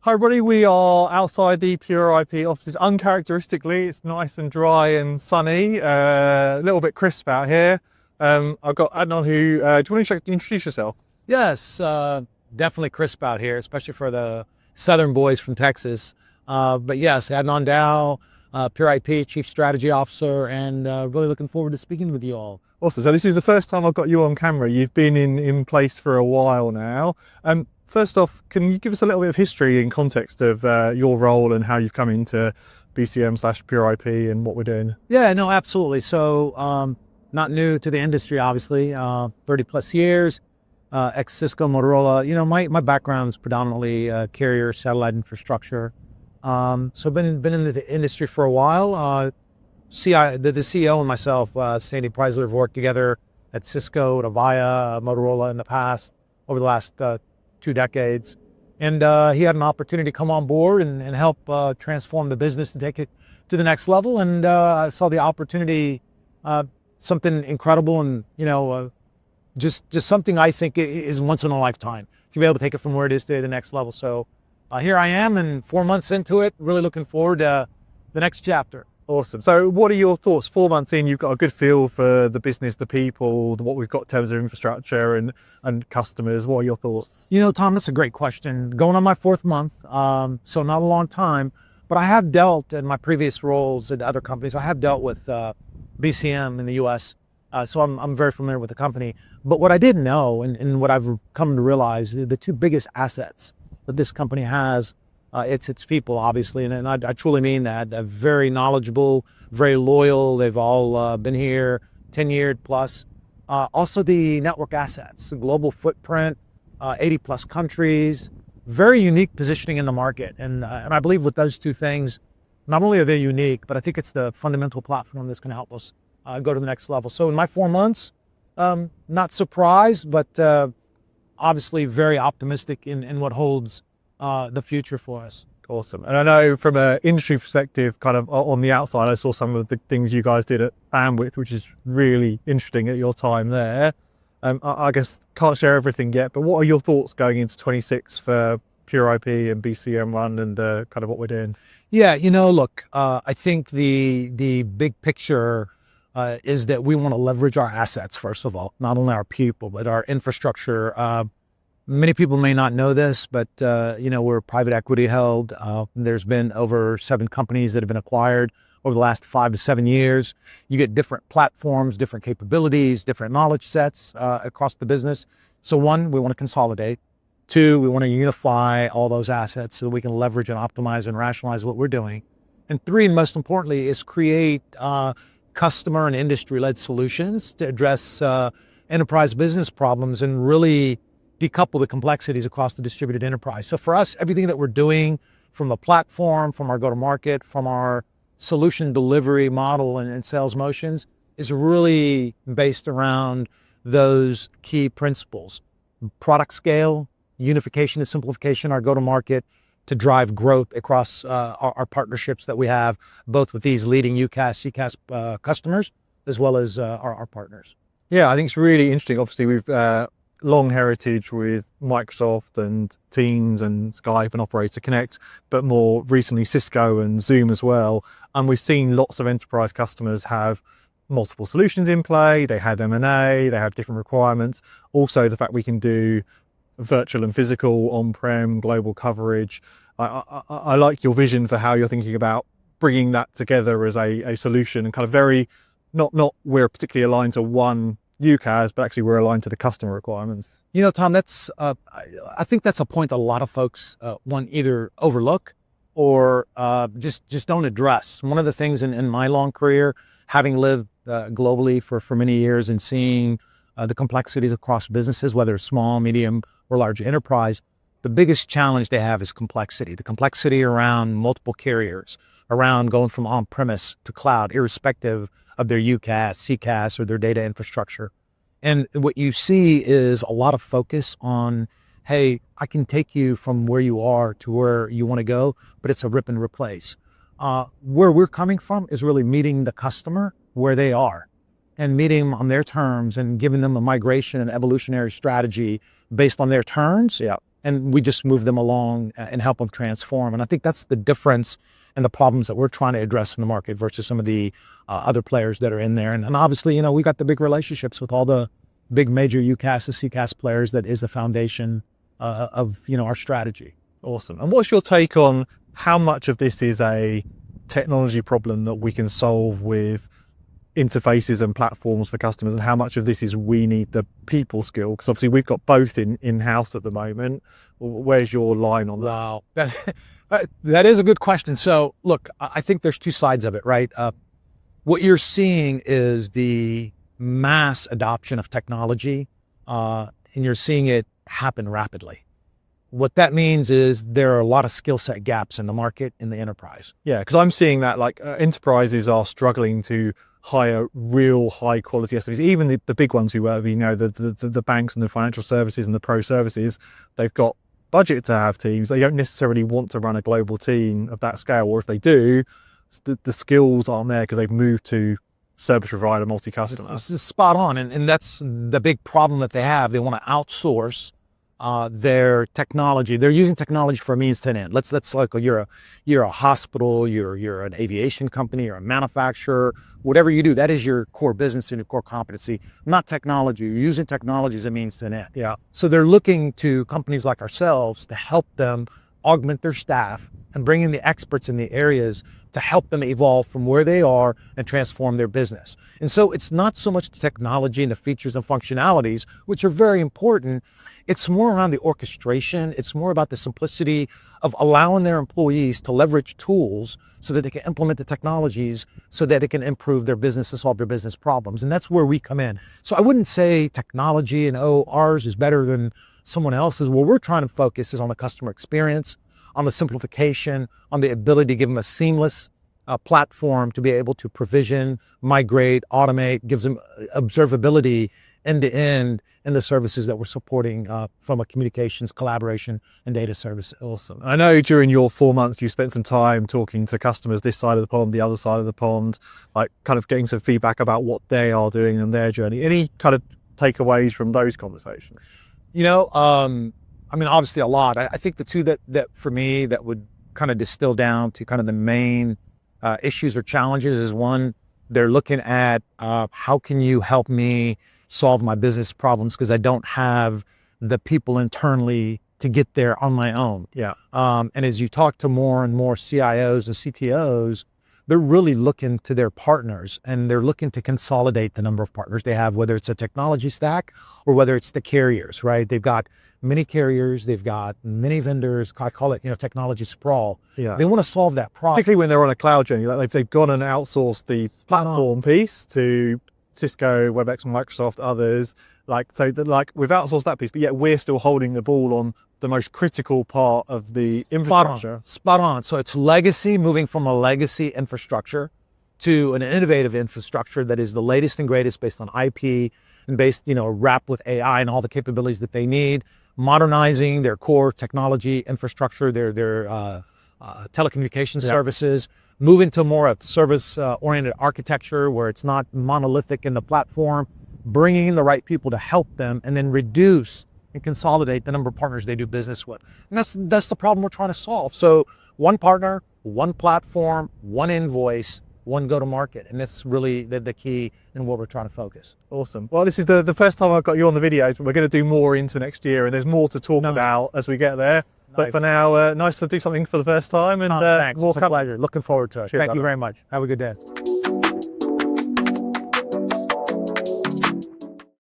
Hi everybody, we are outside the Pure IP offices. Uncharacteristically, it's nice and dry and sunny, a little bit crisp out here. I've got Adnon who, do you want to introduce yourself? Yes, definitely crisp out here, especially for the Southern boys from Texas. But yes, Adnon Dow, Pure IP Chief Strategy Officer, and really looking forward to speaking with you all. Awesome, so this is the first time I've got you on camera. You've been in place for a while now. First off, can you give us a little bit of history and context of your role and how you've come into BCM/Pure IP and what we're doing? Yeah, no, absolutely. So, not new to the industry, obviously, 30 plus years, ex-Cisco, Motorola. You know, my background is predominantly carrier satellite infrastructure. So I've been in the industry for a while. The CEO and myself, Sandy Preisler, have worked together at Cisco, at Avaya, Motorola in the past, over the last 2 decades. And he had an opportunity to come on board and help transform the business to take it to the next level. And I saw the opportunity, something incredible, and just something I think is once in a lifetime to be able to take it from where it is today to the next level. So here I am, and 4 months into it, really looking forward to the next chapter. Awesome. So what are your thoughts? 4 months in, you've got a good feel for the business, the people, what we've got in terms of infrastructure and customers. What are your thoughts? You know, Tom, that's a great question. Going on my 4th month, so not a long time, but I have dealt in my previous roles at other companies. I have dealt with BCM in the U.S., so I'm very familiar with the company. But what I didn't know, and what I've come to realize, the 2 biggest assets that this company has, it's its people, obviously, and I truly mean that. They're very knowledgeable, very loyal. They've all been here 10 years plus. Also the network assets, global footprint, 80 plus countries, very unique positioning in the market. And I believe with those 2 things, not only are they unique, but I think it's the fundamental platform that's going to help us go to the next level. So in my 4 months, not surprised, but obviously very optimistic in what holds the future for us. Awesome. And I know from an industry perspective, kind of on the outside, I saw some of the things you guys did at Bandwidth, which is really interesting at your time there. I guess can't share everything yet, but what are your thoughts going into 26 for Pure IP and BCM1 and kind of what we're doing? Yeah, look, I think the big picture is that we want to leverage our assets, first of all, not only our people, but our infrastructure. Many people may not know this, but we're private equity held. There's been over 7 companies that have been acquired over the last 5 to 7 years. You get different platforms, different capabilities, different knowledge sets across the business. So 1, we want to consolidate. 2, we want to unify all those assets so we can leverage and optimize and rationalize what we're doing. And 3, and most importantly, is create customer and industry-led solutions to address enterprise business problems and really decouple the complexities across the distributed enterprise. So for us, everything that we're doing, from the platform, from our go-to-market, from our solution delivery model and sales motions, is really based around those key principles: product scale, unification and simplification, our go-to-market, to drive growth across our partnerships that we have, both with these leading UCaaS, CCaaS customers, as well as our partners. Yeah, I think it's really interesting. Obviously, we've long heritage with Microsoft and Teams and Skype and Operator Connect, but more recently Cisco and Zoom as well. And we've seen lots of enterprise customers have multiple solutions in play. They have M&A, they have different requirements. Also, the fact we can do virtual and physical, on-prem, global coverage. I like your vision for how you're thinking about bringing that together as a solution, and kind of very, not we're particularly aligned to one UCaaS, but actually we're aligned to the customer requirements. You know, Tom, that's I think that's a point that a lot of folks one either overlook or just don't address. One of the things in my long career, having lived globally for many years and seeing the complexities across businesses, whether small, medium, or large enterprise, the biggest challenge they have is complexity. The complexity around multiple carriers, around going from on-premise to cloud, irrespective of their UCaaS, CCaaS, or their data infrastructure. And what you see is a lot of focus on, hey, I can take you from where you are to where you want to go, but it's a rip and replace. Where we're coming from is really meeting the customer where they are and meeting them on their terms and giving them a migration and evolutionary strategy based on their terms. Yeah. and we just move them along and help them transform. And I think that's the difference and the problems that we're trying to address in the market versus some of the other players that are in there. And obviously, we got the big relationships with all the big major UCaaS and CCaaS players. That is the foundation of our strategy. Awesome. And what's your take on how much of this is a technology problem that we can solve with interfaces and platforms for customers, and how much of this is we need the people skill? Because obviously we've got both in-house at the moment. Where's your line on that? Wow, that is a good question. So look, I think there's two sides of it, right? What you're seeing is the mass adoption of technology, and you're seeing it happen rapidly. What that means is there are a lot of skill set gaps in the market, in the enterprise. Yeah, because I'm seeing that enterprises are struggling to hire real high quality SMEs. Even the big ones who work, the banks and the financial services and the pro services, they've got budget to have teams. They don't necessarily want to run a global team of that scale, or if they do, the skills aren't there because they've moved to service provider, multi-customer. This is spot on, and that's the big problem that they have. They want to outsource their technology. They're using technology for a means to an end. Let's like you're a hospital, you're an aviation company, you're a manufacturer, whatever you do, that is your core business and your core competency, not technology. You're using technology as a means to an end. Yeah. So they're looking to companies like ourselves to help them augment their staff and bring in the experts in the areas to help them evolve from where they are and transform their business. And so it's not so much the technology and the features and functionalities, which are very important. It's more around the orchestration. It's more about the simplicity of allowing their employees to leverage tools so that they can implement the technologies so that it can improve their business and solve their business problems. And that's where we come in. So I wouldn't say technology and, ours is better than someone else's. What we're trying to focus is on the customer experience, on the simplification, on the ability to give them a seamless platform to be able to provision, migrate, automate, gives them observability end to end in the services that we're supporting from a communications, collaboration, and data service. Awesome. I know during your 4 months, you spent some time talking to customers this side of the pond, the other side of the pond, like kind of getting some feedback about what they are doing in their journey. Any kind of takeaways from those conversations? Obviously a lot. I think the two that for me that would kind of distill down to kind of the main issues or challenges is, one, they're looking at how can you help me solve my business problems because I don't have the people internally to get there on my own. Yeah. And as you talk to more and more CIOs and CTOs, they're really looking to their partners, and they're looking to consolidate the number of partners they have, whether it's a technology stack or whether it's the carriers, right? They've got many carriers, they've got many vendors. I call it, technology sprawl. Yeah. They want to solve that problem. Particularly when they're on a cloud journey, like they've gone and outsourced the platform piece to Cisco, WebEx, Microsoft, others. We've outsourced that piece, but yet we're still holding the ball on the most critical part of the infrastructure. Spot on. So it's legacy, moving from a legacy infrastructure to an innovative infrastructure that is the latest and greatest based on IP and based, wrapped with AI and all the capabilities that they need, modernizing their core technology infrastructure, their telecommunications services, moving to more of service-oriented architecture where it's not monolithic in the platform, bringing in the right people to help them, and then reduce and consolidate the number of partners they do business with. And that's the problem we're trying to solve. So one partner, one platform, one invoice, one go-to-market. And that's really the key in what we're trying to focus. Awesome. Well, this is the first time I've got you on the videos, but we're going to do more into next year, and there's more to talk about as we get there. But for now, nice to do something for the first time. And thanks. It's a pleasure. Looking forward to it. Cheers, Thank you very much. Have a good day.